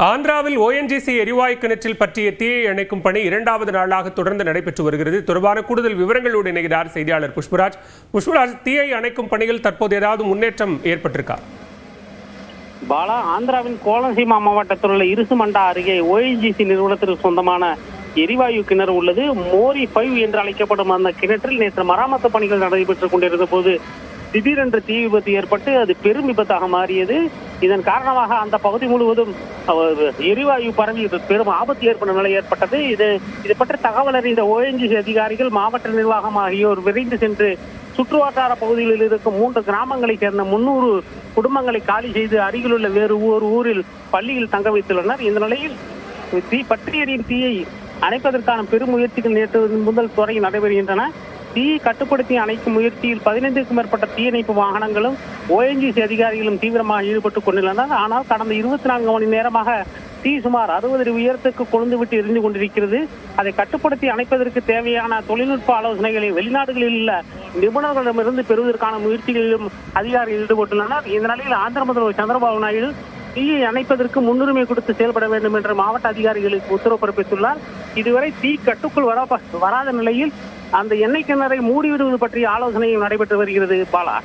ஆந்திராவில் ONGC எரிவாயு கிணற்றில் பற்றிய தீயை அணைக்கும் பணி இரண்டாவது நாளாக தொடர்ந்து நடைபெற்று வருகிறது. தொடர்பான கூடுதல் விவரங்களோடு இணைகிறார் செய்தியாளர் புஷ்பராஜ். புஷ்பராஜ், தீயை அணைக்கும் பணியில் தற்போது ஏதாவது முன்னேற்றம் ஏற்பட்டிருக்கா? பாலா, ஆந்திராவின் கோலசீமா மாவட்டத்தில் உள்ள இருசுமண்டா அருகே ONGC நிறுவனத்திற்கு சொந்தமான எரிவாயு கிணறு உள்ளது. மோரி 5 என்று அழைக்கப்படும் அந்த கிணற்றில் நேற்று மராமத்து பணிகள் நடைபெற்றுக் கொண்டிருந்த போது திடீரென்று தீ விபத்து ஏற்பட்டு அது பெரும் விபத்தாக மாறியது. இதன் காரணமாக அந்த பகுதி முழுவதும் எரிவாயு பரவி பெரும் ஆபத்து ஏற்படும் நிலை ஏற்பட்டது. இது பற்றி தகவல் அறிந்த ONGC அதிகாரிகள், மாவட்ட நிர்வாகம் ஆகியோர் விரைந்து சென்று சுற்றுவட்டார பகுதிகளில் இருக்கும் 3 கிராமங்களைச் சேர்ந்த 300 குடும்பங்களை காலி செய்து அருகிலுள்ள வேறு ஒரு ஊரில் பள்ளியில் தங்க வைத்துள்ளனர். இந்த நிலையில் பற்றி எரியும் தீயை அணைப்பதற்கான பெரும் முயற்சிகள் நேற்று முதல் தொடங்கி நடைபெறுகின்றன. தீயை கட்டுப்படுத்தி அணைக்கும் முயற்சியில் 15க்கும் மேற்பட்ட தீயணைப்பு வாகனங்களும் ONGC அதிகாரிகளும் தீவிரமாக ஈடுபட்டுக் கொண்டுள்ளனர். ஆனால் கடந்த 24 மணி நேரமாக தீ சுமார் 60 அடி உயரத்துக்கு கொழுந்து விட்டு எரிந்து கொண்டிருக்கிறது. அதை கட்டுப்படுத்தி அணைப்பதற்கு தேவையான தொழில்நுட்ப ஆலோசனைகளை வெளிநாடுகளில் உள்ள நிபுணர்களிடமிருந்து பெறுவதற்கான முயற்சிகளிலும் அதிகாரிகள் ஈடுபட்டுள்ளனர். இந்த நிலையில் ஆந்திர முதல்வர் சந்திரபாபு நாயுடு தீயை அணைப்பதற்கு முன்னுரிமை கொடுத்து செயல்பட வேண்டும் என்று மாவட்ட அதிகாரிகளுக்கு உத்தரவு பிறப்பித்துள்ளார். இதுவரை தீ கட்டுக்குள் வராத நிலையில் அந்த எண்ணெய் கிணறை மூடிவிடுவது பற்றிய ஆலோசனையும் நடைபெற்று வருகிறது. பாலா,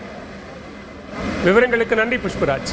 விவரங்களுக்கு நன்றி புஷ்பராஜ்.